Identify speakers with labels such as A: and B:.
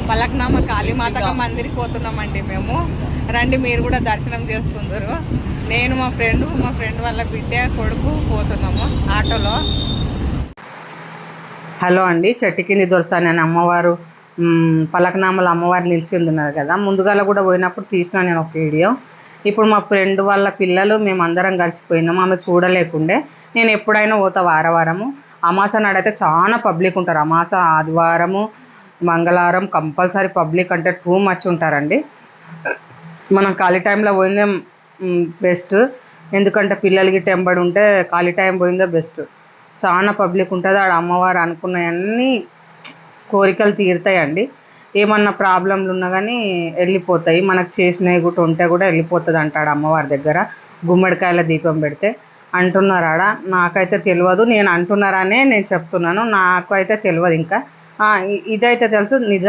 A: పలక్నామా కాళీమాతక మందిరికి పోతున్నామండి మేము. రండి మీరు కూడా దర్శనం చేసుకుందరు. నేను మా ఫ్రెండ్ వాళ్ళ బిడ్డ కొడుకు పోతున్నాము ఆటోలో. హలో అండి, చెట్టుకింది దొరసాని అని అమ్మవారు పలకనామల అమ్మవారు నిలిచి ఉన్నారు కదా. ముందుగాల కూడా పోయినప్పుడు తీసిన నేను ఒక వీడియో. ఇప్పుడు మా ఫ్రెండ్ వాళ్ళ పిల్లలు మేము అందరం కలిసిపోయినాము. ఆమె చూడలేకుండే. నేను ఎప్పుడైనా పోతా వారము. అమాస నాడైతే చాలా పబ్లిక్ ఉంటారు. అమాస, ఆదివారము, మంగళవారం కంపల్సరీ పబ్లిక్ అంటే టూ మచ్ ఉంటారండి. మనం ఖాళీ టైంలో పోయిందే బెస్ట్. ఎందుకంటే పిల్లలకి టెంబడి ఉంటే ఖాళీ టైం పోయిందే బెస్ట్. చాలా పబ్లిక్ ఉంటుంది. ఆడ అమ్మవారు అనుకున్నవన్నీ కోరికలు తీరుతాయండి. ఏమన్నా ప్రాబ్లంలు ఉన్నా కానీ వెళ్ళిపోతాయి. మనకు చేసినవి కూడా ఉంటే కూడా వెళ్ళిపోతుంది అంటాడు అమ్మవారి దగ్గర. గుమ్మడికాయల దీపం పెడితే అంటున్నారు ఆడ. నాకైతే తెలియదు, నేను అంటున్నారనే నేను చెప్తున్నాను. నాకు అయితే తెలియదు ఇంకా. ఇదైతే తెలుసు నిజం.